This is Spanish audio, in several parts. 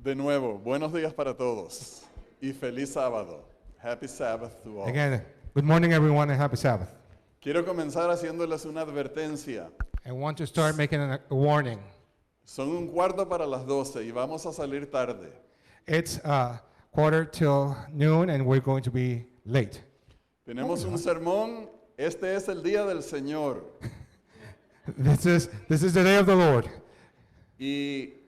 De nuevo, buenos días para todos y feliz sábado. Happy Sabbath to all. Again, good morning, everyone, and happy Sabbath. Quiero comenzar haciéndoles una advertencia. I want to start making a warning. Son 11:45 y vamos a salir tarde. It's 1:45 and we're going to be late. Tenemos un sermón. Este es el día del Señor. This is the day of the Lord. Y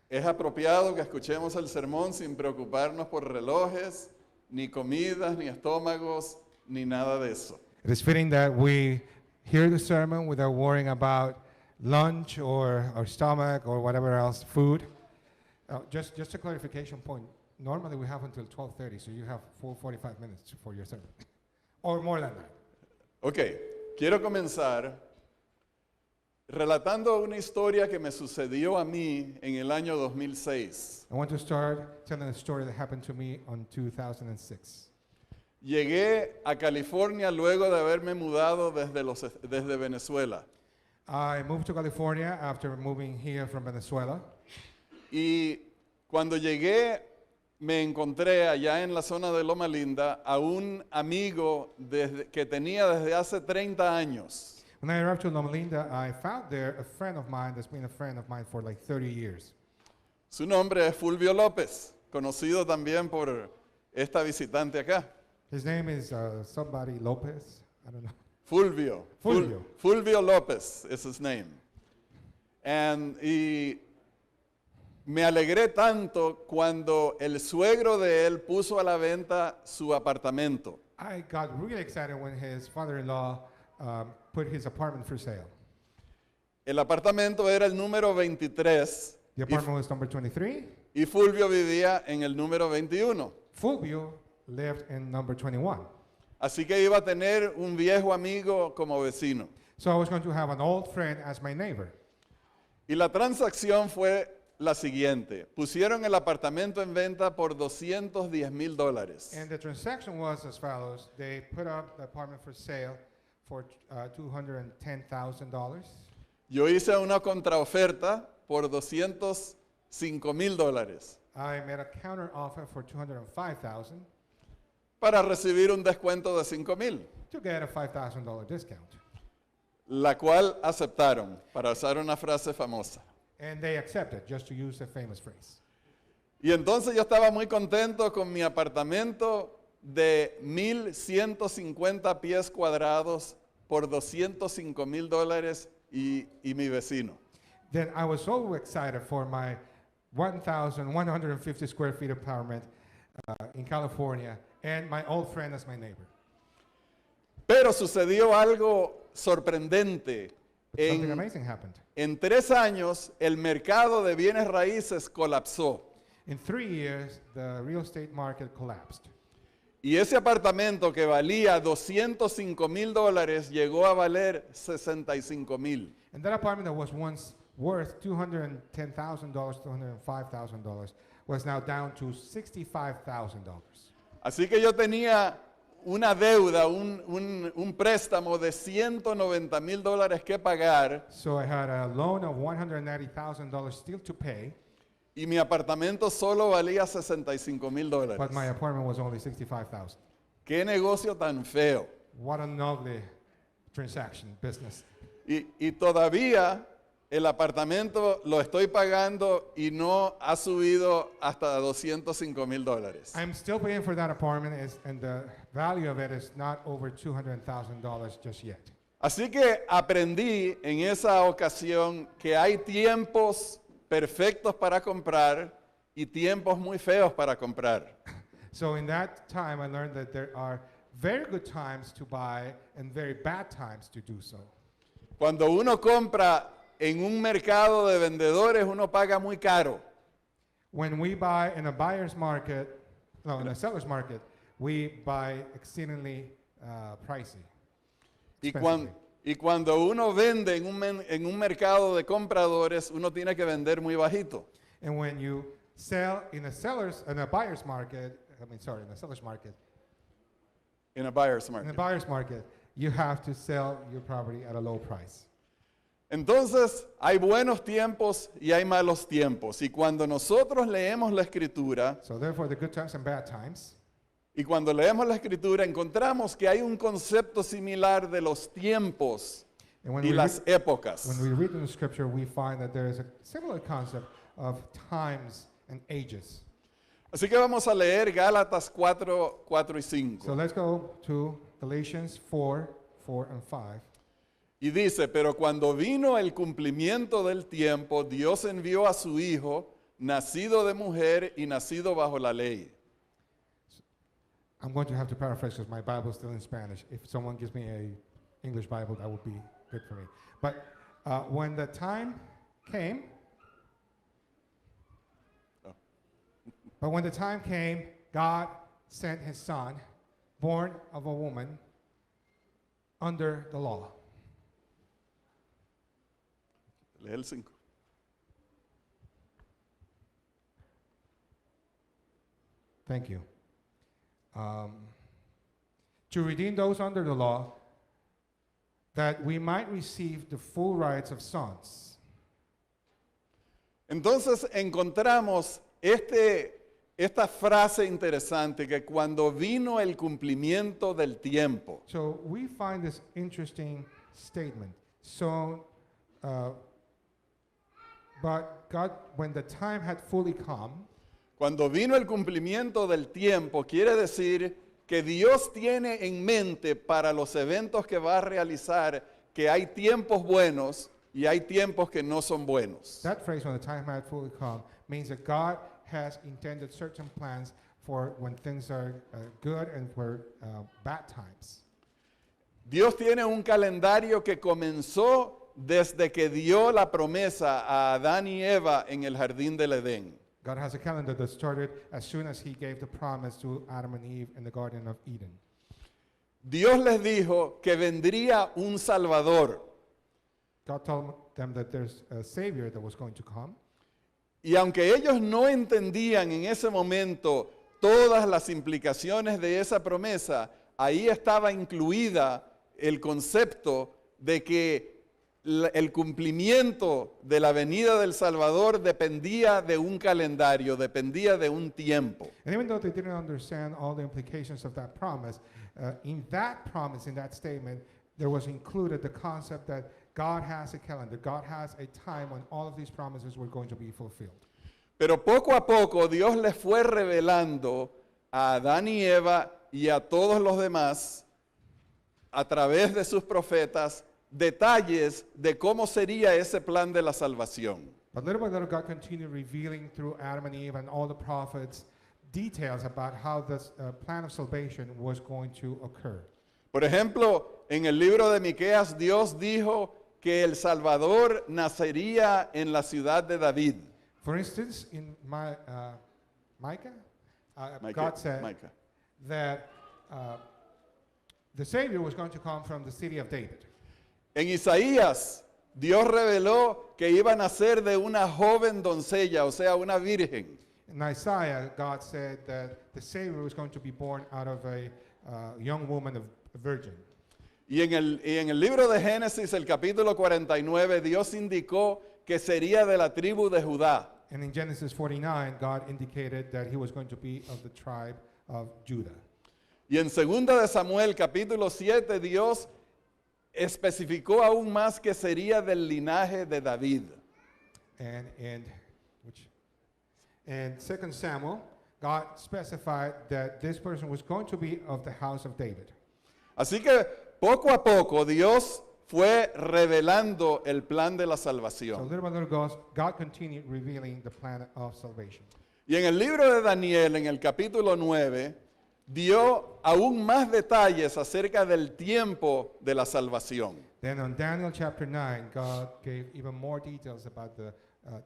es apropiado que escuchemos el sermón sin preocuparnos por relojes, ni comidas, ni estómagos, ni nada de eso. It is fitting that we hear the sermon without worrying about lunch or our stomach or whatever else, food. Just a clarification point. Normally we have until 12:30, so you have 45 minutes for your sermon. Or more than that. Ok, quiero comenzar relatando una historia que me sucedió a mí en el año 2006. I want to start telling a story that happened to me on 2006. Llegué a California luego de haberme mudado desde Venezuela. I moved to California after moving here from Venezuela. Y cuando llegué, me encontré allá en la zona de Loma Linda a un amigo que tenía desde hace 30 años. When I arrived to Loma Linda, I found there a friend of mine that's been a friend of mine for like 30 years. Su nombre es Fulvio López, conocido también por esta visitante acá. His name is somebody Lopez. I don't know. Fulvio. Fulvio. Fulvio López is his name. Y me alegré tanto cuando el suegro de él puso a la venta su apartamento. I got really excited when his father-in-law put his apartment for sale. El apartamento era el número 23 The apartment was number 23. y Fulvio vivía en el número 21. Fulvio lived in number 21. Así que iba a tener un viejo amigo como vecino. So I was going to have an old friend as my neighbor. Y la transacción fue la siguiente. Pusieron el apartamento en venta por $210,000. And the transaction was as follows. They put up the apartment for sale for $210,000. Yo hice una contraoferta por $205,000 I made a counter offer for $205,000 para recibir un descuento de $5,000, to get a $5,000 discount. la cual aceptaron, para usar una frase famosa. And they accepted, just to use the famous phrase. Y entonces yo estaba muy contento con mi apartamento de 1,150 pies cuadrados por $205,000 y mi vecino. Then I was so excited for my 1,150 square feet apartment in California and my old friend as my neighbor. Pero sucedió algo sorprendente. But something amazing happened. En 3 años, el mercado de bienes raíces colapsó. In 3 years, the real estate market collapsed. Y ese apartamento que valía $205,000 llegó a valer $65,000. And that apartment that was once worth $210,000, $205,000 was now down to $65,000. Así que yo tenía una deuda, un préstamo de $190,000 que pagar So I had a loan of $190,000 still to pay, y mi apartamento solo valía $65,000. but my apartment was only $65,000. ¡Qué negocio tan feo! What an ugly transaction, business. Y todavía el apartamento lo estoy pagando y no ha subido hasta $205,000. I'm still paying for that apartment, and the value of it is not over $200,000 just yet. Así que aprendí en esa ocasión que hay tiempos perfectos para comprar y tiempos muy feos para comprar. So in that time, I learned that there are very good times to buy and very bad times to do so. Cuando uno compra en un mercado de vendedores, uno paga muy caro. When we buy in a buyer's market, no, in a seller's market, we buy exceedingly pricey. Y, expensively. y cuando uno vende en un mercado de compradores, uno tiene que vender muy bajito. And when you sell in a seller's market, In a buyer's in market. a buyer's market, you have to sell your property at a low price. Entonces, hay buenos tiempos y hay malos tiempos. Y cuando nosotros leemos la Escritura, So therefore, the good times and bad times. y cuando leemos la Escritura, encontramos que hay un concepto similar de los tiempos And when y we, las read, épocas. when we read in the scripture, we find that there is a similar concept of times and ages. Así que vamos a leer Gálatas 4, 4 y 5. So let's go to Galatians 4, 4 and 5. Y dice, pero cuando vino el cumplimiento del tiempo, Dios envió a su Hijo, nacido de mujer y nacido bajo la ley. I'm going to have to paraphrase because my Bible is still in Spanish. If someone gives me a English Bible, that would be good for me. But when the time came, Oh. but when the time came, God sent His Son, born of a woman, under the law. Lee el 5. Thank you. To redeem those under the law, that we might receive the full rights of sons. Entonces encontramos esta frase interesante que cuando vino el cumplimiento del tiempo, So we find this interesting statement. So, but God, when the time had fully come, cuando vino el cumplimiento del tiempo, quiere decir que Dios tiene en mente para los eventos que va a realizar que hay tiempos buenos y hay tiempos que no son buenos. that phrase, when the time had fully come, means that God has intended certain plans for when things are good and for bad times. Dios tiene un calendario que comenzó desde que dio la promesa a Adán y Eva en el jardín del Edén. God has a calendar that started as soon as He gave the promise to Adam and Eve in the Garden of Eden. Dios les dijo que vendría un Salvador. God told them that there's a Savior that was going to come. Y aunque ellos no entendían en ese momento todas las implicaciones de esa promesa, ahí estaba incluida el concepto de que el cumplimiento de la venida del Salvador dependía de un calendario, dependía de un tiempo. And even though they didn't understand all the implications of that promise, in that statement, there was included the concept that God has a calendar. God has a time when all of these promises were going to be fulfilled. Pero poco a poco Dios les fue revelando a Adán y Eva y a todos los demás, a través de sus profetas, detalles de cómo sería ese plan de la salvación. But little by little, God continued revealing through Adam and Eve and all the prophets details about how this plan of salvation was going to occur. Por ejemplo, en el libro de Miqueas, Dios dijo que el Salvador nacería en la ciudad de David. For instance, in Micah, Micah- God said Micah. that the Savior was going to come from the city of David. En Isaías, Dios reveló que iba a nacer de una joven doncella, o sea, una virgen. In Isaiah, God said that the Savior was going to be born out of a young woman, a virgin. Y en el libro de Génesis, el capítulo 49, Dios indicó que sería de la tribu de Judá. And in Genesis 49, God indicated that He was going to be of the tribe of Judah. Y en 2 de Samuel, capítulo 7, Dios especificó aún más que sería del linaje de David. And in 2 Samuel, God specified that this person was going to be of the house of David. Así que poco a poco Dios fue revelando el plan de la So salvación. little by little, God continued revealing the plan of salvation. Y en el libro de Daniel, en el capítulo 9, dio aún más detalles acerca del tiempo de la salvación. Then on Daniel chapter 9, God gave even more details about the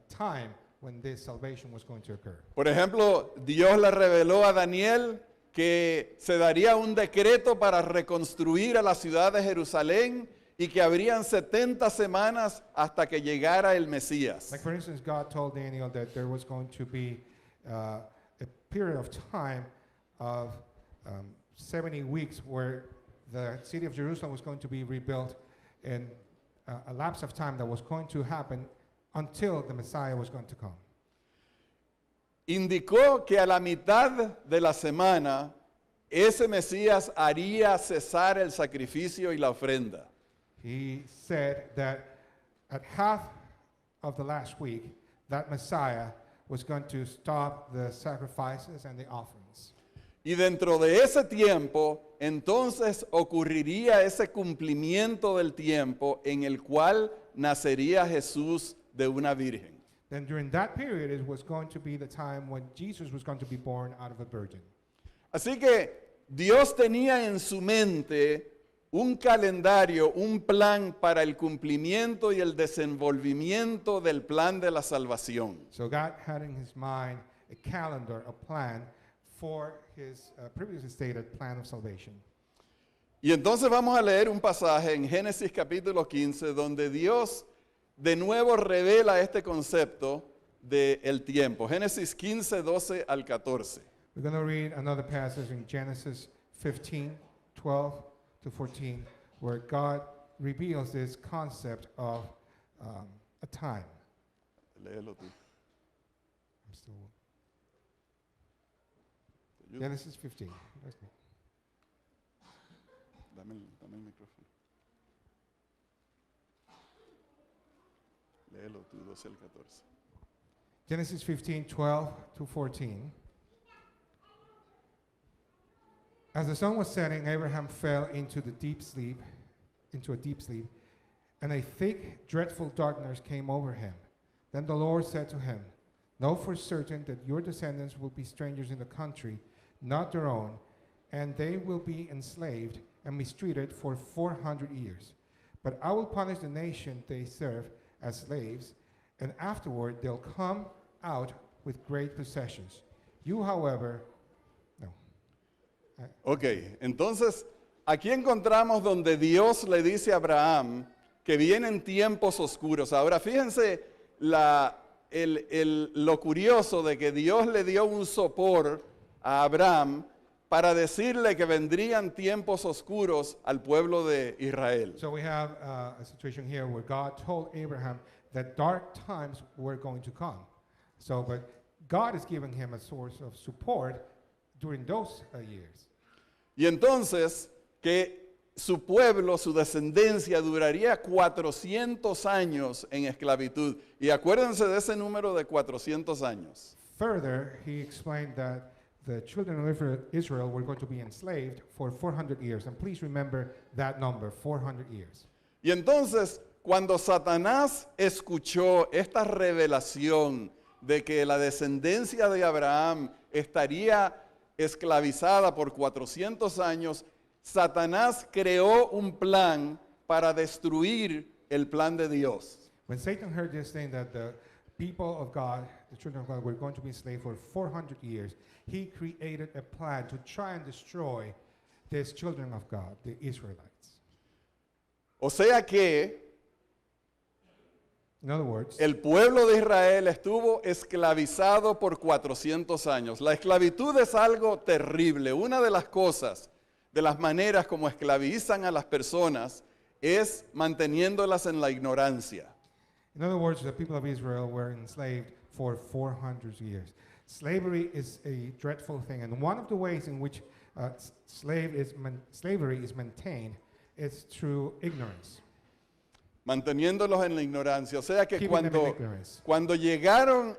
time when this salvation was going to occur. Por ejemplo, Dios le reveló a Daniel que se daría un decreto para reconstruir a la ciudad de Jerusalén y que habrían 70 semanas hasta que llegara el Mesías. Like for instance, God told Daniel that there was going to be a period of time of 70 weeks where the city of Jerusalem was going to be rebuilt, and a lapse of time that was going to happen until the Messiah was going to come. Indicó que a la mitad de la semana ese Mesías haría cesar el sacrificio y la ofrenda. He said that at half of the last week, that Messiah was going to stop the sacrifices and the offerings. Y dentro de ese tiempo, entonces ocurriría ese cumplimiento del tiempo en el cual nacería Jesús de una virgen. Then during that period, it was going to be the time when Jesus was going to be born out of a virgin. Así que Dios tenía en su mente un calendario, un plan para el cumplimiento y el desenvolvimiento del plan de la salvación. So God had in his mind a calendar, a plan for his previously stated plan of salvation. Y entonces vamos a leer un pasaje en Génesis capítulo 15 donde Dios de nuevo revela este concepto del tiempo. Génesis 15, 12 al 14. We're going to read another passage in Genesis 15, 12 to 14, where God reveals this concept of a time. Léelo tú. I'm still- Genesis 15. Let's go. Dame el micrófono. Léelo tú, 12 al 14. Genesis 15, 12 to 14. As the sun was setting, Abraham fell into a deep sleep, and a thick, dreadful darkness came over him. Then the Lord said to him, "Know for certain that your descendants will be strangers in the country, not their own, and they will be enslaved and mistreated for 400 years. But I will punish the nation they serve as slaves, and afterward they'll come out with great possessions. You, however," no. Ok, entonces aquí encontramos donde Dios le dice a Abraham que vienen tiempos oscuros. Ahora fíjense lo curioso de que Dios le dio un sopor a Abraham para decirle que vendrían tiempos oscuros al pueblo de Israel. So we have a situation here where God told Abraham that dark times were going to come. So, but God is giving him a source of support during those years. Y entonces que su pueblo, su descendencia duraría 400 años en esclavitud. Y acuérdense de ese número de 400 años. Further, he explained that the children of Israel were going to be enslaved for 400 years. And please remember that number, 400 years. Y entonces, cuando Satanás escuchó esta revelación de que la descendencia de Abraham estaría esclavizada por 400 años, Satanás creó un plan para destruir el plan de Dios. When Satan heard this thing that the people of God, the children of God, were going to be enslaved for 400 years, he created a plan to try and destroy these children of God, the Israelites. O sea que In other words, el pueblo de Israel estuvo esclavizado por 400 años. La esclavitud es algo terrible. Una de las cosas, de las maneras como esclavizan a las personas, es manteniéndolas en la ignorancia. in other words, the people of Israel were enslaved for 400 years. Slavery is a dreadful thing, and one of the ways in which slavery is maintained is through ignorance. Manteniéndolos en la ignorancia. O sea que Keeping them in ignorance. cuando llegaron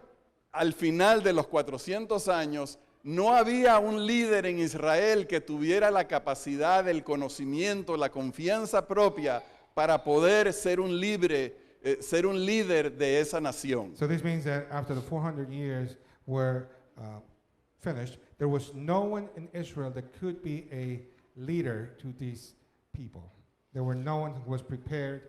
al final de los 400 años, no había un líder en Israel que tuviera la capacidad, el conocimiento, la confianza propia para poder ser un líder de esa nación. So this means that after the 400 years were finished, there was no one in Israel that could be a leader to these people. There were no one who was prepared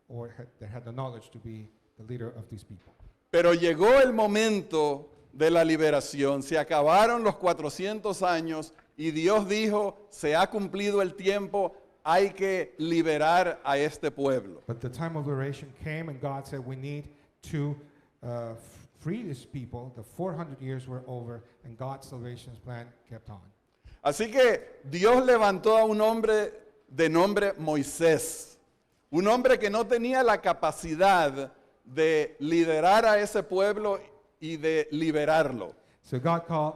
or that had the knowledge to be the leader of these people. Pero llegó el momento de la liberación. Se acabaron los 400 años y Dios dijo, se ha cumplido el tiempo, hay que liberar a este pueblo. But the time of liberation came, and God said, we need to free these people. The 400 years were over, and God's salvation plan kept on. Así que Dios levantó a un hombre de nombre Moisés. Un hombre que no tenía la capacidad de liderar a ese pueblo y de liberarlo. So God called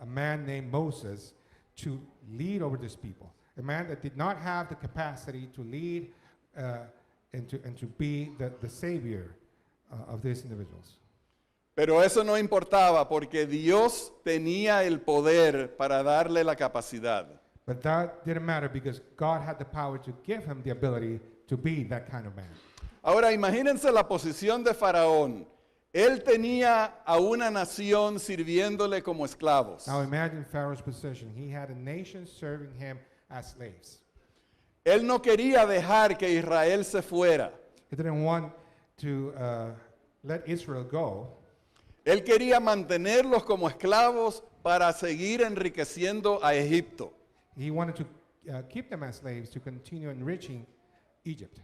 a man named Moses to lead over this people. A man that did not have the capacity to lead and to be the savior of these individuals. Pero eso no importaba porque Dios tenía el poder para darle la capacidad. But that didn't matter because God had the power to give him the ability to be that kind of man. Ahora imagínense la posición de Faraón. Él tenía a una nación sirviéndole como esclavos. Now imagine Pharaoh's position. He had a nation serving him as slaves. Él no quería dejar que Israel se fuera. He didn't want to let Israel go. Él quería mantenerlos como esclavos para seguir enriqueciendo a Egipto. He wanted to keep them as slaves to continue enriching Egypt.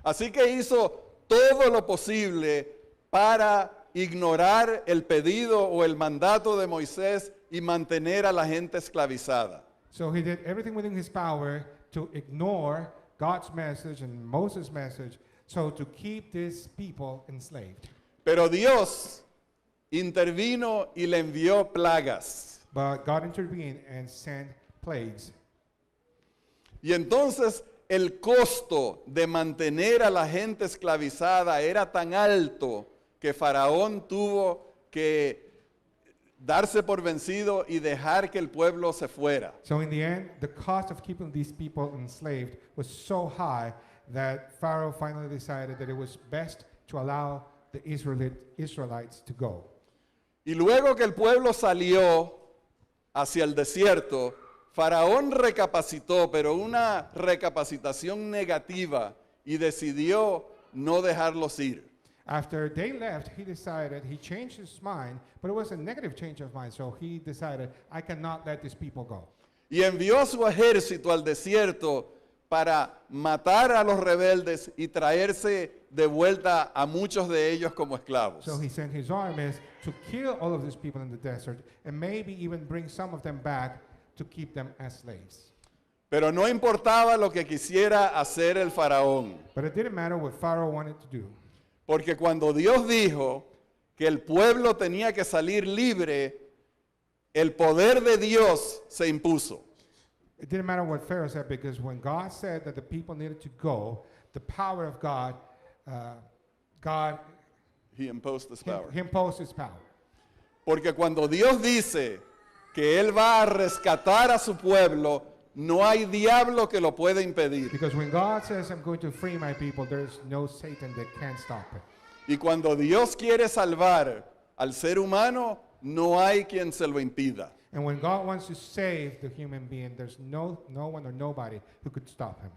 Así que hizo todo lo posible para ignorar el pedido o el mandato de Moisés y mantener a la gente esclavizada. So he did everything within his power to ignore God's message and Moses' message, so to keep these people enslaved. Pero Dios intervino y le envió plagas. But God intervened and sent plagues. Y entonces el costo de mantener a la gente esclavizada era tan alto que Faraón tuvo que darse por vencido y dejar que el pueblo se fuera. So in the end, the cost of keeping these people enslaved was so high that Pharaoh finally decided that it was best to allow the Israelites to go. Y luego que el pueblo salió hacia el desierto, Faraón recapacitó, pero una recapacitación negativa, y decidió no dejarlos ir. After they left, he changed his mind, but it was a negative change of mind, so he decided, I cannot let these people go. Y envió a su ejército al desierto para matar a los rebeldes y traerse de vuelta a muchos de ellos como esclavos. So he sent his armies to kill all of these people in the desert and maybe even bring some of them back to keep them as slaves. Pero no importaba lo que quisiera hacer el faraón, But it didn't matter what Pharaoh wanted to do. porque cuando Dios dijo que el pueblo tenía que salir libre, el poder de Dios se impuso. It didn't matter what Pharaoh said because when God said that the people needed to go, the power of God, He imposed this power. he imposed his power. Porque cuando Dios dice que Él va a rescatar a su pueblo, no hay diablo que lo pueda impedir. Because when God says, I'm going to free my people, there's no Satan that can stop it. Y cuando Dios quiere salvar al ser humano, no hay quien se lo impida. And when God wants to save the human being, there's no one or nobody who could stop him.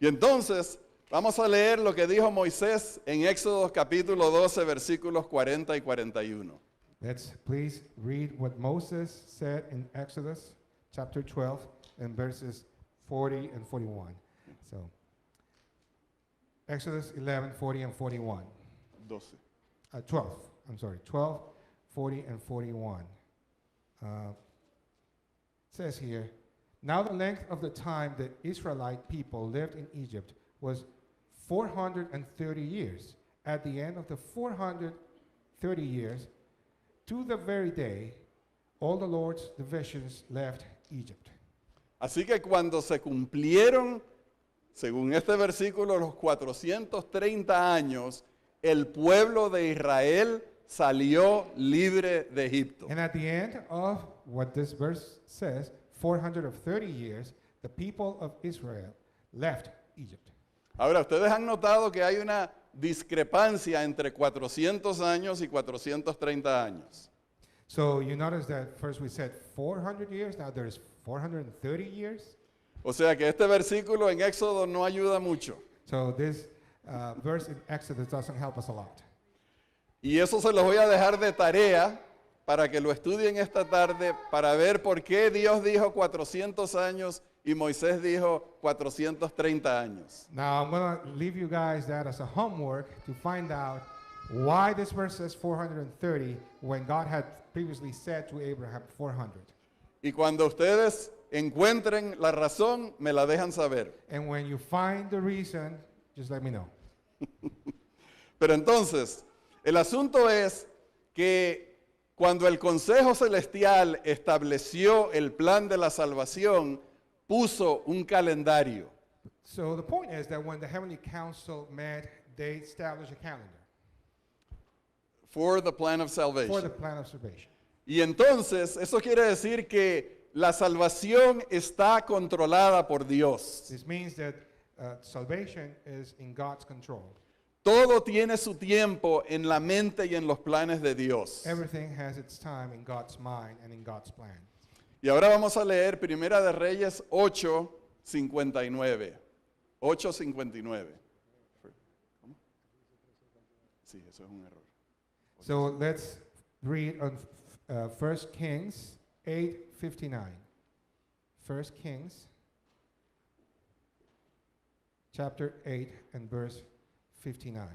Y entonces, vamos a leer lo que dijo Moisés en Éxodo capítulo 12, versículos 40 y 41. Let's please read what Moses said in Exodus chapter 12 and verses 40 and 41. So, Exodus 11, 40 and 41. 12, 12, 40 and 41. It says here, now the length of the time that Israelite people lived in Egypt was 430 years. At the end of the 430 years, to the very day, all the Lord's divisions left Egypt. Así que cuando se cumplieron, según este versículo, los 430 años, el pueblo de Israel salió libre de Egipto. And at the end of what this verse says, 430 years, the people of Israel left Egypt. Ahora, ustedes han notado que hay una discrepancia entre 400 años y 430 años. So you notice that first we said 400 years, now there's 430 years. O sea que este versículo en Éxodo no ayuda mucho. So this verse in Exodus doesn't help us a lot. Y eso se los voy a dejar de tarea para que lo estudien esta tarde para ver por qué Dios dijo 400 años y Moisés dijo 430 años. Now I'm going to leave you guys that as a homework to find out why this verse says 430 when God had previously said to Abraham 400. Y cuando ustedes encuentren la razón, me la dejan saber. And when you find the reason, just let me know. Pero entonces, el asunto es que cuando el Consejo Celestial estableció el plan de la salvación, puso un calendario. So the point is that when the Heavenly Council met, they established a calendar For the plan of for salvation. the plan of salvation. Y entonces, eso quiere decir que la salvación está controlada por Dios. This means that salvation is in God's control. Todo tiene su tiempo en la mente y en los planes de Dios. Everything has its time in God's mind and in God's plan. Y ahora vamos a leer Primera de Reyes 8:59. 8:59. ¿Cómo? Sí, eso es un error. So let's read on 1 Kings 8:59. 1 Kings chapter 8 and verse 59.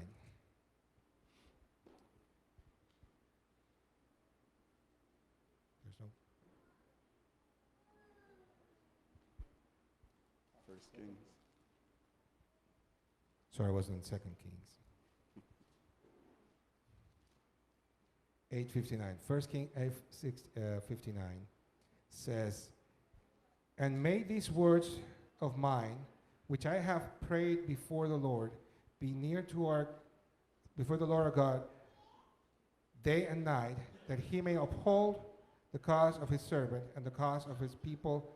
There's no. First Kings. Sorry, I wasn't in 2 Kings. 8:59. 1 King 8:59 says, "And may these words of mine, which I have prayed before the Lord, be near to before the Lord our God, day and night, that he may uphold the cause of his servant and the cause of his people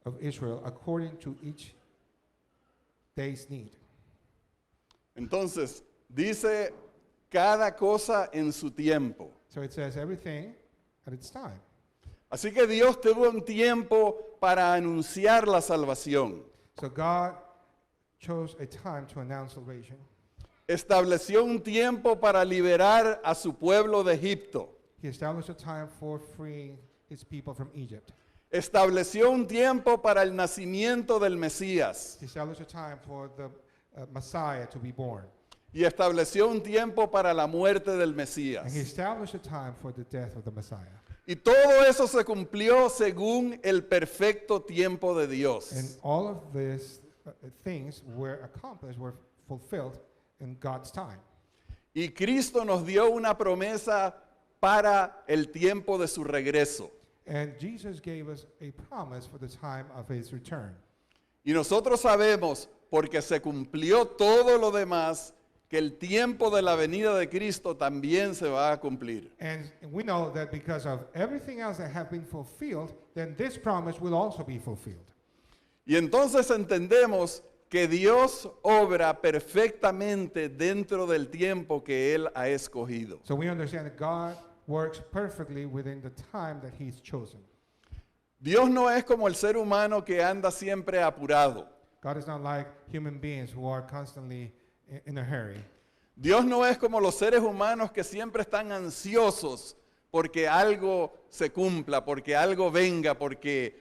of Israel, according to each day's need." Entonces, dice cada cosa en su tiempo. So it says everything at its time. Así que Dios tuvo un tiempo para anunciar la salvación. So God chose a time to announce salvation. Estableció un tiempo para liberar a su pueblo de Egipto. He established a time for freeing his people from Egypt. Estableció un tiempo para el nacimiento del Mesías. He established a time for the Messiah to be born. Y estableció un tiempo para la muerte del And he Mesías. established a time for the death of the Messiah. Y todo eso se cumplió según el perfecto tiempo de And Dios. all of these things were accomplished, were fulfilled in God's time. Y Cristo nos dio una promesa para el tiempo de su regreso. And Jesus gave us a promise for the time of his return. Y nosotros sabemos, porque se cumplió todo lo demás, que el tiempo de la venida de Cristo también se va a cumplir. And we know that because of everything else that have been fulfilled, then this promise will also be fulfilled. Y entonces entendemos que Dios obra perfectamente dentro del tiempo que Él ha escogido. So we understand that God works perfectly within the time that he's chosen. Dios no es como el ser humano que anda siempre apurado. God is not like human beings who are constantly in a hurry. Dios no es como los seres humanos que siempre están ansiosos porque algo se cumpla, porque algo venga, porque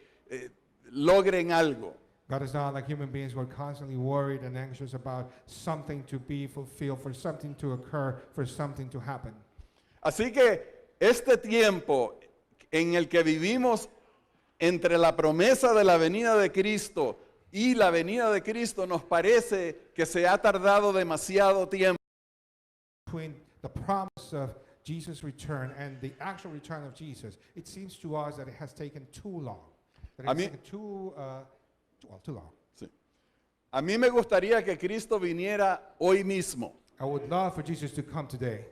logren algo. God is not like human beings who are constantly worried and anxious about something to be fulfilled, for something to occur, for something to happen. Así que este tiempo en el que vivimos entre la promesa de la venida de Cristo y la venida de Cristo nos parece que se ha tardado demasiado tiempo. Between the promise of Jesus' return and the actual return of Jesus, it seems to us that it has taken too long. That A it's mí- taken too long. Sí. A mí me gustaría que Cristo viniera hoy mismo. I would love for Jesus to come today.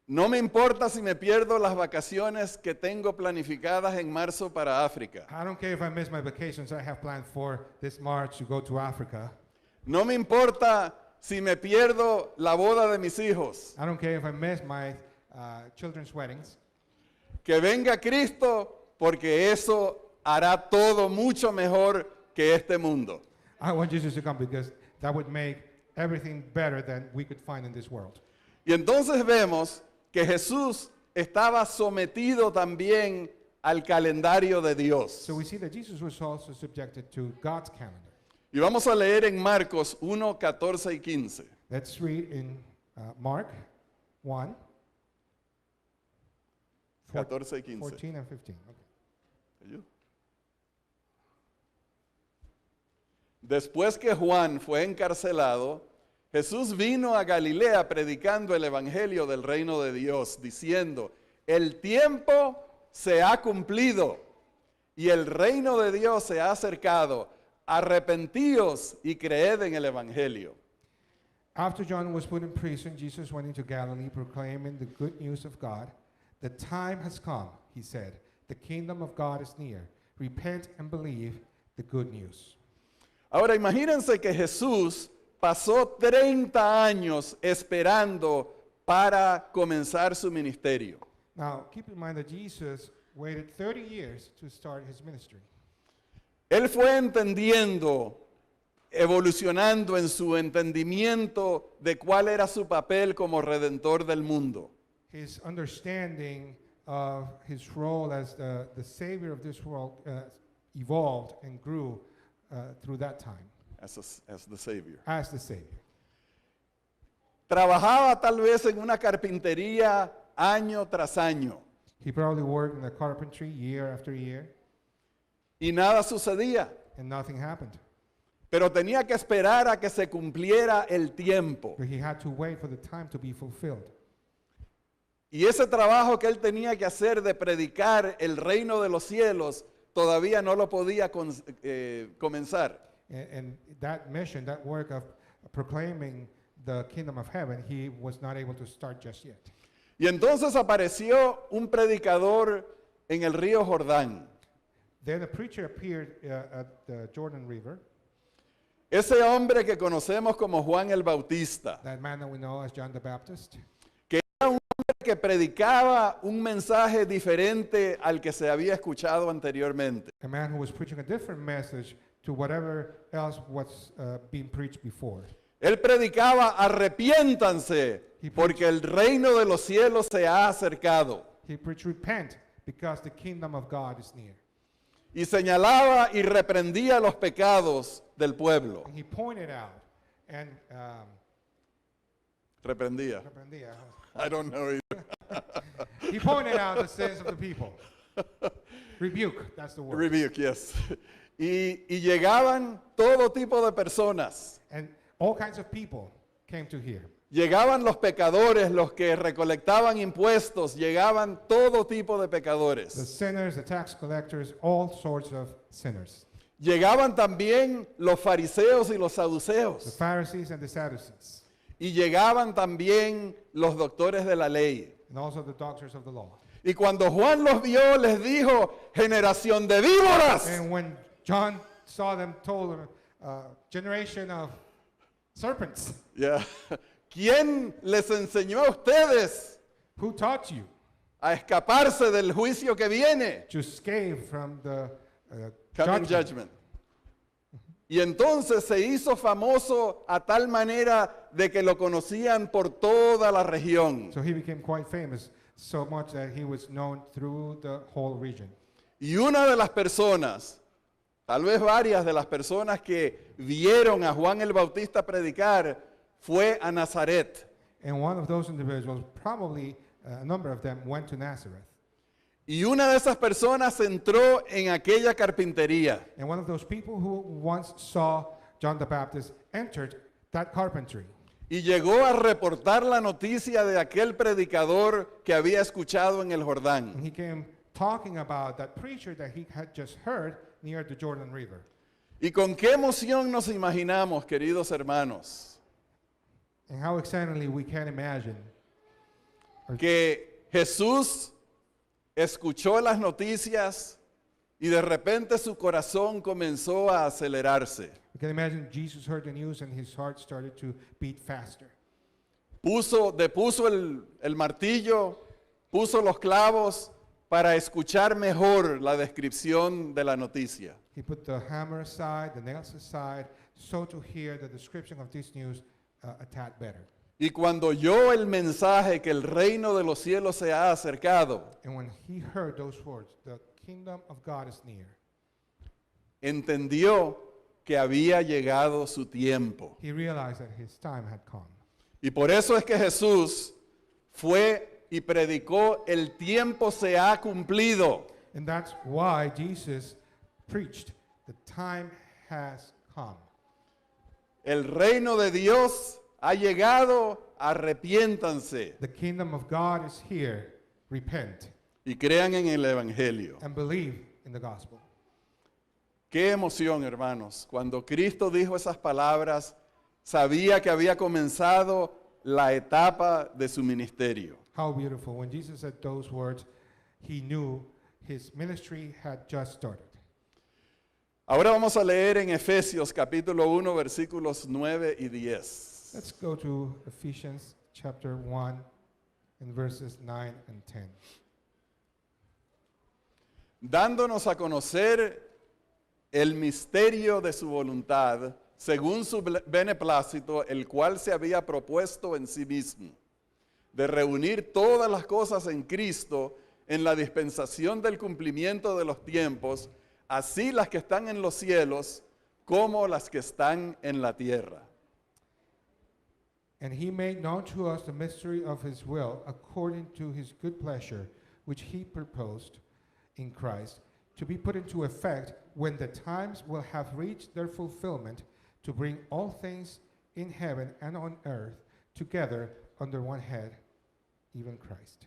No me importa si me pierdo las vacaciones que tengo planificadas en marzo para África. I don't care if I miss my vacations I have planned for this March to go to Africa. No me importa si me pierdo la boda de mis hijos. I don't care if I miss my children's weddings. Que venga Cristo porque eso hará todo mucho mejor que este mundo. I want Jesus to come because that would make everything better than we could find in this world. Y entonces vemos que Jesús estaba sometido también al calendario de Dios. So we see that Jesus was also subjected to God's calendar. Y vamos a leer en Marcos 1, 14 y 15. Let's read in Mark 1, 14 y 15. 14 and 15. Okay. Después que Juan fue encarcelado, Jesús vino a Galilea predicando el evangelio del reino de Dios, diciendo, el tiempo se ha cumplido y el reino de Dios se ha acercado. Arrepentíos y creed en el evangelio. After John was put in prison, Jesus went into Galilee proclaiming the good news of God. The time has come, he said. The kingdom of God is near. Repent and believe the good news. Ahora imagínense que Jesús pasó 30 años esperando para comenzar su ministerio. Now, keep in mind that Jesus waited 30 years to start his ministry. Él fue entendiendo, evolucionando en su entendimiento de cuál era su papel como redentor del mundo. His understanding of his role as the savior of this world evolved and grew through that time As the Savior. as the savior. Trabajaba tal vez en una carpintería año tras año He probably worked in the carpentry year after year, y nada sucedía. and nothing happened. Pero tenía que esperar a que se cumpliera el tiempo. But he had to wait for the time to be fulfilled. Y ese trabajo que él tenía que hacer de predicar el reino de los cielos todavía no lo podía comenzar. And that mission, that work of proclaiming the kingdom of heaven, he was not able to start just yet. Y entonces apareció un predicador en el río Jordán. Then a preacher appeared at the Jordan River, Ese hombre que conocemos como Juan el Bautista, that man that we know as John the Baptist, que predicaba un mensaje diferente al que se había escuchado anteriormente. a man who was preaching a different message to whatever else was being preached before. Él predicaba, arrepiéntanse, porque el reino de los cielos se ha acercado. He preached, repent, because the kingdom of God is near. Y señalaba y reprendía los pecados del pueblo. And he pointed out and Reprendía. I don't know either. he pointed out the sins of the people. Rebuke, that's the word. Rebuke, yes. Y llegaban todo tipo de personas. And all kinds of people came to hear. Llegaban los pecadores, los que recolectaban impuestos, llegaban todo tipo de The pecadores. sinners, the tax collectors, all sorts of sinners. Llegaban también los fariseos y los The saduceos. Pharisees and the Sadducees, Y llegaban también los doctores de la ley. and also the doctors of the law. Y cuando Juan los vio, les dijo, generación de víboras. And when John saw them, told them, generation of serpents, Ya. ¿Quién les enseñó a ustedes who taught you a escaparse del juicio que viene? to escape from the Coming judgment? judgment. Y entonces se hizo famoso a tal manera de que lo conocían por toda la región. So he became quite famous, so much that he was known through the whole region. Y una de las personas, tal vez varias de las personas que vieron a Juan el Bautista predicar, fue a Nazaret. And one of those individuals, probably a number of them, went to Nazareth. Y una de esas personas entró en aquella carpintería. And one of those people who once saw John the Baptist entered that carpentry. Y llegó a reportar la noticia de aquel predicador que había escuchado en el Jordán. And he came talking about that preacher that he had just heard near the Jordan River. Y con qué emoción nos imaginamos, queridos hermanos, And how excitedly we can imagine que Jesús escuchó las noticias y de repente su corazón comenzó a acelerarse. we can imagine Jesus heard the news and his heart started to beat faster. Depuso el martillo, puso los clavos para escuchar mejor la descripción de la noticia. He put the hammer aside, the nails aside, so to hear the description of this news a tad better. Y cuando oyó el mensaje que el reino de los cielos se ha acercado, And when he heard those words, the kingdom of God is near, entendió que había llegado su tiempo. he realized that his time had come. Y por eso es que Jesús fue y predicó, el tiempo se ha cumplido. And that's why Jesus preached, the time has come. El reino de Dios ha llegado, arrepiéntanse The kingdom of God is here. Repent y crean en el Evangelio. and believe in the gospel. Qué emoción, hermanos. Cuando Cristo dijo esas palabras, sabía que había comenzado la etapa de su ministerio. How beautiful. When Jesus said those words, he knew his ministry had just started. Ahora vamos a leer en Efesios capítulo 1, versículos 9 y 10. Let's go to Ephesians chapter 1 and verses 9 and 10. Dándonos a conocer el misterio de su voluntad, según su beneplácito, el cual se había propuesto en sí mismo, de reunir todas las cosas en Cristo en la dispensación del cumplimiento de los tiempos, así las que están en los cielos como las que están en la tierra. And he made known to us the mystery of his will, according to his good pleasure, which he purposed in Christ, to be put into effect when the times will have reached their fulfillment, to bring all things in heaven and on earth together under one head, even Christ.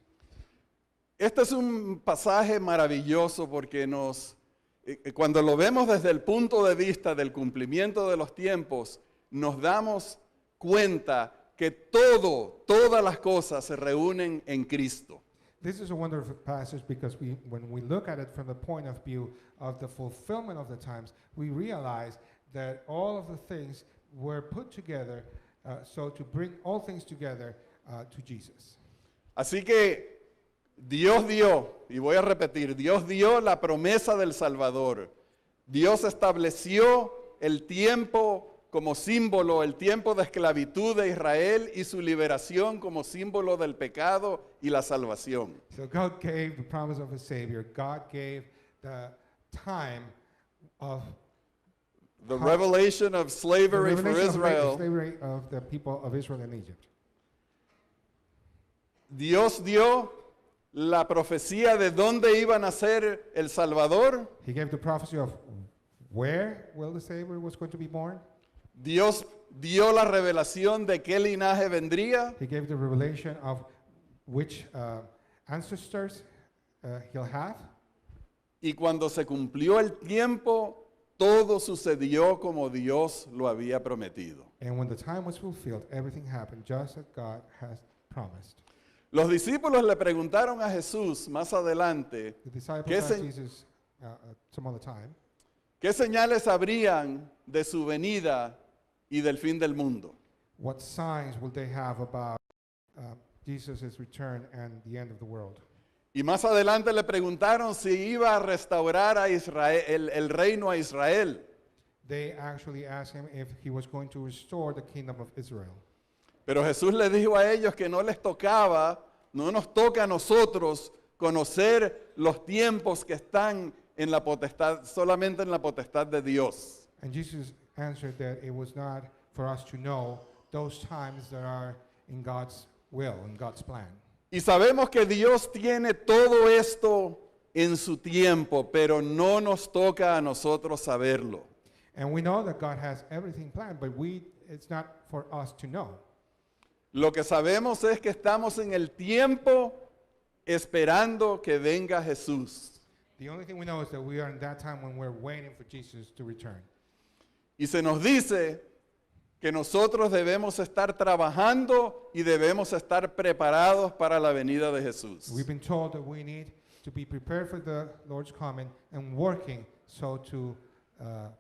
Este es un pasaje maravilloso porque cuando lo vemos desde el punto de vista del cumplimiento de los tiempos, nos damos cuenta que todas las cosas se reúnen en Cristo. This is a wonderful passage because when we look at it from the point of view of the fulfillment of the times, we realize that all of the things were put together so to bring all things together to Jesus. Así que Dios dio, y voy a repetir, Dios dio la promesa del Salvador. Dios estableció el tiempo como símbolo, el tiempo de esclavitud de Israel y su liberación como símbolo del pecado y la salvación. So God gave the promise of a Savior. God gave the time of The revelation of slavery for revelation of Israel. slavery of the people of Israel in Egypt. Dios dio la profecía de dónde iba a nacer el Salvador. He gave the prophecy of where will the Savior was going to be born. Dios dio la revelación de qué linaje vendría. He gave the revelation of which ancestors he'll have. Y cuando se cumplió el tiempo, todo sucedió como Dios lo había prometido. And when the time was fulfilled, everything happened just as God has promised. Los discípulos le preguntaron a Jesús más adelante, The disciples ¿Qué asked se- Jesus some other time, ¿qué señales habrían de su venida y del fin del mundo? what signs will they have about Jesus' return and the end of the world? Y más adelante le preguntaron si iba a restaurar a Israel, el reino a Israel. They actually asked him if he was going to restore the kingdom of Israel. Pero Jesús les dijo a ellos que no les tocaba, no nos toca a nosotros conocer los tiempos que están en la potestad, solamente en la potestad de Dios. And Jesus answered that it was not for us to know those times that are in God's will, in God's plan. Y sabemos que Dios tiene todo esto en su tiempo, pero no nos toca a nosotros saberlo. And we know that God has everything planned, but it's not for us to know. Lo que sabemos es que estamos en el tiempo esperando que venga Jesús. The only thing we know is that we are in that time when we're waiting for Jesus to return. Y se nos dice que nosotros debemos estar trabajando y debemos estar preparados para la venida de Jesús. We've been told that we need to be prepared for the Lord's coming and working so to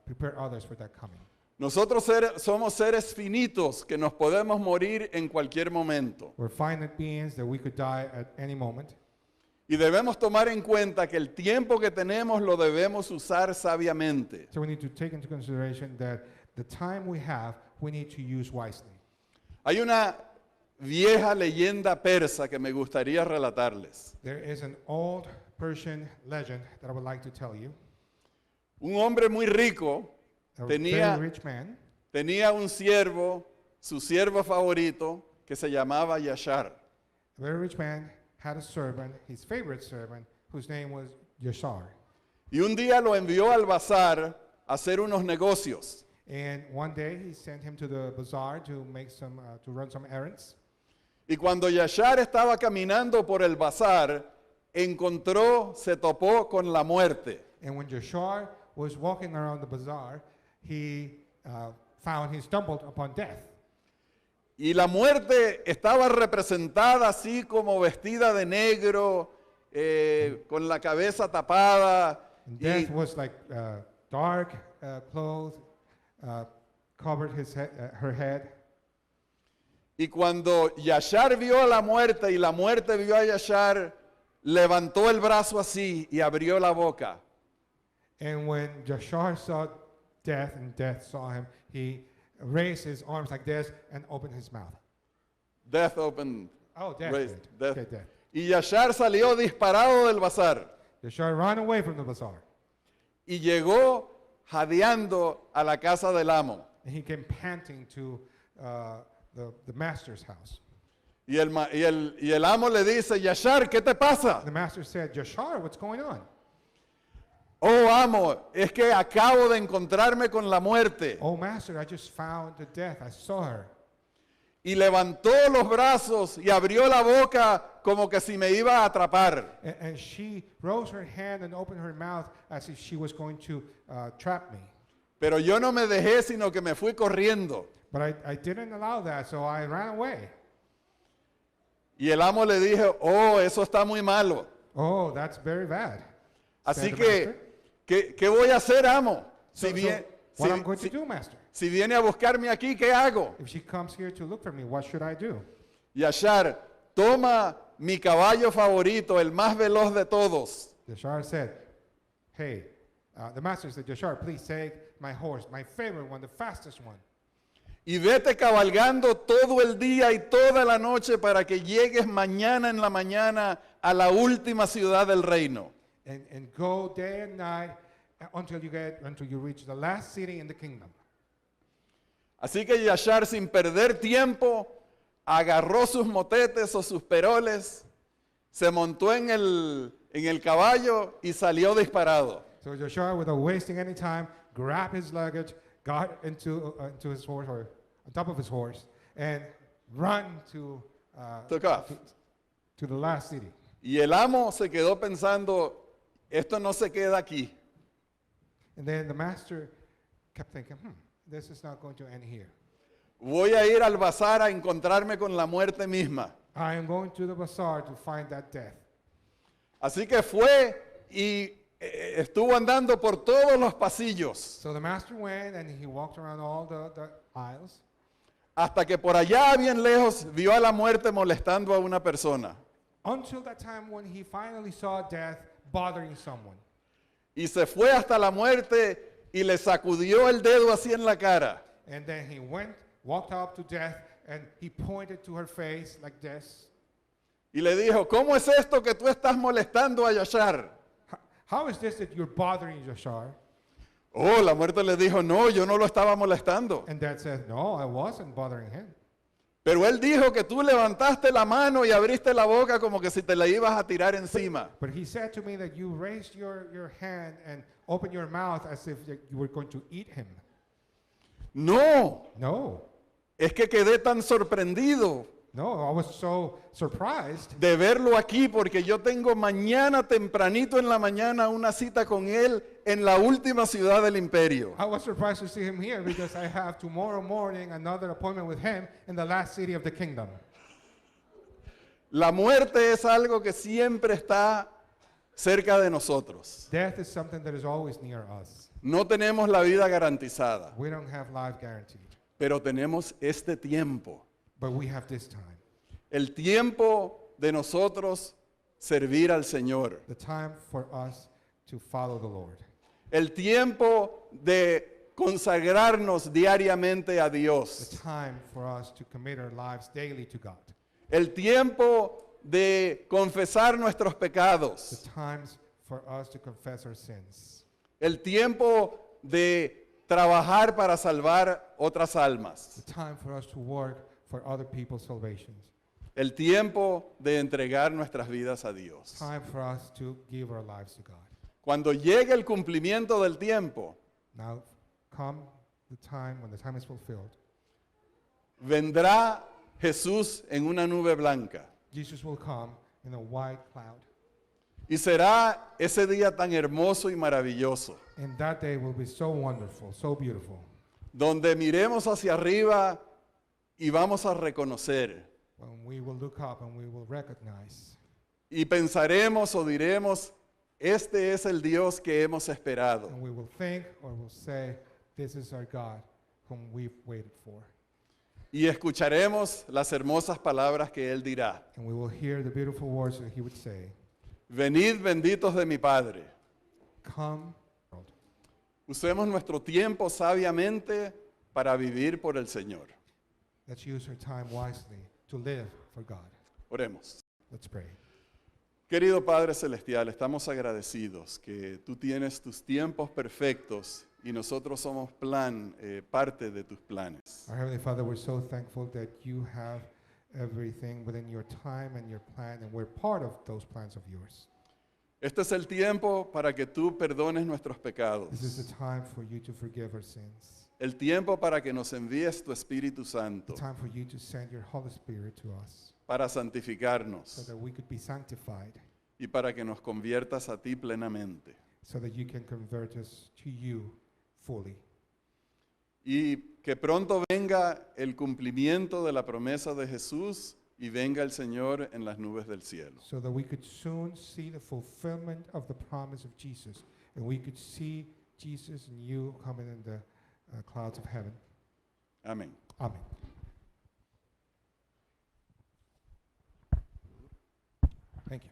prepare others for that coming. Nosotros somos seres finitos que nos podemos morir en cualquier momento. We're finite beings that we could die at any moment. Y debemos tomar en cuenta que el tiempo que tenemos lo debemos usar sabiamente. So we need to take into consideration that the time we have, we need to use wisely. Hay una vieja leyenda persa que me gustaría relatarles. There is an old Persian legend that I would like to tell you. Un hombre muy rico A Tenía- very rich man tenía un siervo, su siervo favorito, que se llamaba Yashar. A very rich man had a servant, his favorite servant, whose name was Yashar. Y un día lo envió al bazar a hacer unos negocios. And one day he sent him to the bazaar to to run some errands. Y cuando Yashar estaba caminando por el bazar, se topó con la muerte. And when Yashar was walking around the bazaar, he stumbled upon death. Y la muerte estaba representada así como vestida de negro, con la cabeza tapada. And death was like dark clothes, covered her head. Y cuando Yashar vio a la muerte y la muerte vio a Yashar, levantó el brazo así y abrió la boca. And when Yashar saw death and death saw him, he raised his arms like this and opened his mouth. Death opened. Oh, death. Raised, did. death. Okay, death. Y Yashar salió disparado del bazar Yashar ran away from the bazaar. y llegó jadeando a la casa del amo. And he came panting to the master's house. Y el amo le dice, Yashar, ¿qué te pasa? The master said, Yashar, what's going on? Oh, amo, es que acabo de encontrarme con la muerte. Oh, master, I just found the death. I saw her. Y levantó los brazos y abrió la boca como que si me iba a atrapar. And she rose her hand and opened her mouth as if she was going to trap me. Pero yo no me dejé, sino que me fui corriendo. But I didn't allow that, so I ran away. Y el amo le dije, oh, eso está muy malo. Oh, that's very bad. Así said the que, master. ¿qué voy a hacer, amo? So, Si bien- what si- I'm going si- to do, master? si viene a buscarme aquí, ¿qué hago? If she comes here to look for me, what should I do? Yashar, toma mi caballo favorito, el más veloz de todos. Yashar said, hey, the master said, Yashar, please take my horse, my favorite one, the fastest one. Y vete cabalgando todo el día y toda la noche para que llegues mañana en la mañana a la última ciudad del reino. And go day and night until you reach the last city in the kingdom. Así que Yashar, sin perder tiempo, agarró sus motetes o sus peroles, se montó en el caballo y salió disparado. So Yashar, without wasting any time, grabbed his luggage, got into his horse, or on top of his horse, and ran Took off. to the last city. Y el amo se quedó pensando, esto no se queda aquí. And then the master kept thinking, this is not going to end here. Voy a ir al bazar a encontrarme con la muerte misma. I am going to the bazaar to find that death. Así que fue y estuvo andando por todos los pasillos So the master went and he walked around all the aisles hasta que por allá bien lejos vio a la muerte molestando a una persona. until that time when he finally saw death bothering someone. Y se fue hasta la muerte y le sacudió el dedo así en la cara. And then he walked up to death, and he pointed to her face like this. Y le dijo, ¿cómo es esto que tú estás molestando a Yashar? How is this that you're bothering Yashar? Oh, la muerte le dijo, no, yo no lo estaba molestando. And Dad says, no, I wasn't bothering him. Pero él dijo que tú levantaste la mano y abriste la boca como que si te la ibas a tirar encima. But he said to me that you raised your hand and opened your mouth as if you were going to eat him. No, No, es que quedé tan sorprendido no, I was so surprised de verlo aquí porque yo tengo mañana tempranito en la mañana una cita con él en la última ciudad del imperio. I was surprised to see him here because I have tomorrow morning another appointment with him in the last city of the kingdom. La muerte es algo que siempre está cerca de nosotros. Death is something that is always near us. No tenemos la vida garantizada, We don't have life guaranteed, pero tenemos este tiempo. but we have this time. El tiempo de nosotros servir al Señor. The time for us to follow the Lord. El tiempo de consagrarnos diariamente a The Dios. time for us to commit our lives daily to God. El tiempo de confesar nuestros The pecados. times for us to confess our sins. El tiempo de trabajar para salvar otras almas. The time for us to work for other people's salvations. El tiempo de entregar nuestras vidas a Dios. Time for us to give our lives to God. Cuando llegue el cumplimiento del tiempo, Now come the time, when the time is fulfilled, vendrá Jesús en una nube blanca. Jesus will come in a white cloud. Y será ese día tan hermoso y maravilloso, And that day will be so wonderful, so beautiful, donde miremos hacia arriba y vamos a reconocer when we will look up and we will recognize y pensaremos o diremos, este es el Dios que hemos esperado. and we will think or will say, this is our God whom we've waited for. Y escucharemos las hermosas palabras que Él dirá. And we will hear the beautiful words that he would say, Venid benditos de mi Padre. come. Usemos nuestro tiempo sabiamente para vivir por el Señor. Let's use our time wisely to live for God. Oremos. Let's pray. Querido Padre Celestial, estamos agradecidos que tú tienes tus tiempos perfectos y nosotros somos parte de tus planes. Our Heavenly Father, we're so thankful that you have everything within your time and your plan, and we're part of those plans of yours. Este es el tiempo para que tú perdones nuestros This is pecados. the time for you to forgive our sins. El tiempo para que nos envíes tu Espíritu Santo The time for you to send your Holy Spirit to us para so santificarnos that we could be sanctified, y para que nos conviertas a ti plenamente. so that you can convert us to you fully. Y que pronto venga el cumplimiento de la promesa de Jesús y venga el Señor en las nubes del cielo. So that we could soon see the fulfillment of the promise of Jesus, and we could see Jesus and you coming in the clouds of heaven. Amén. Amen. Thank you.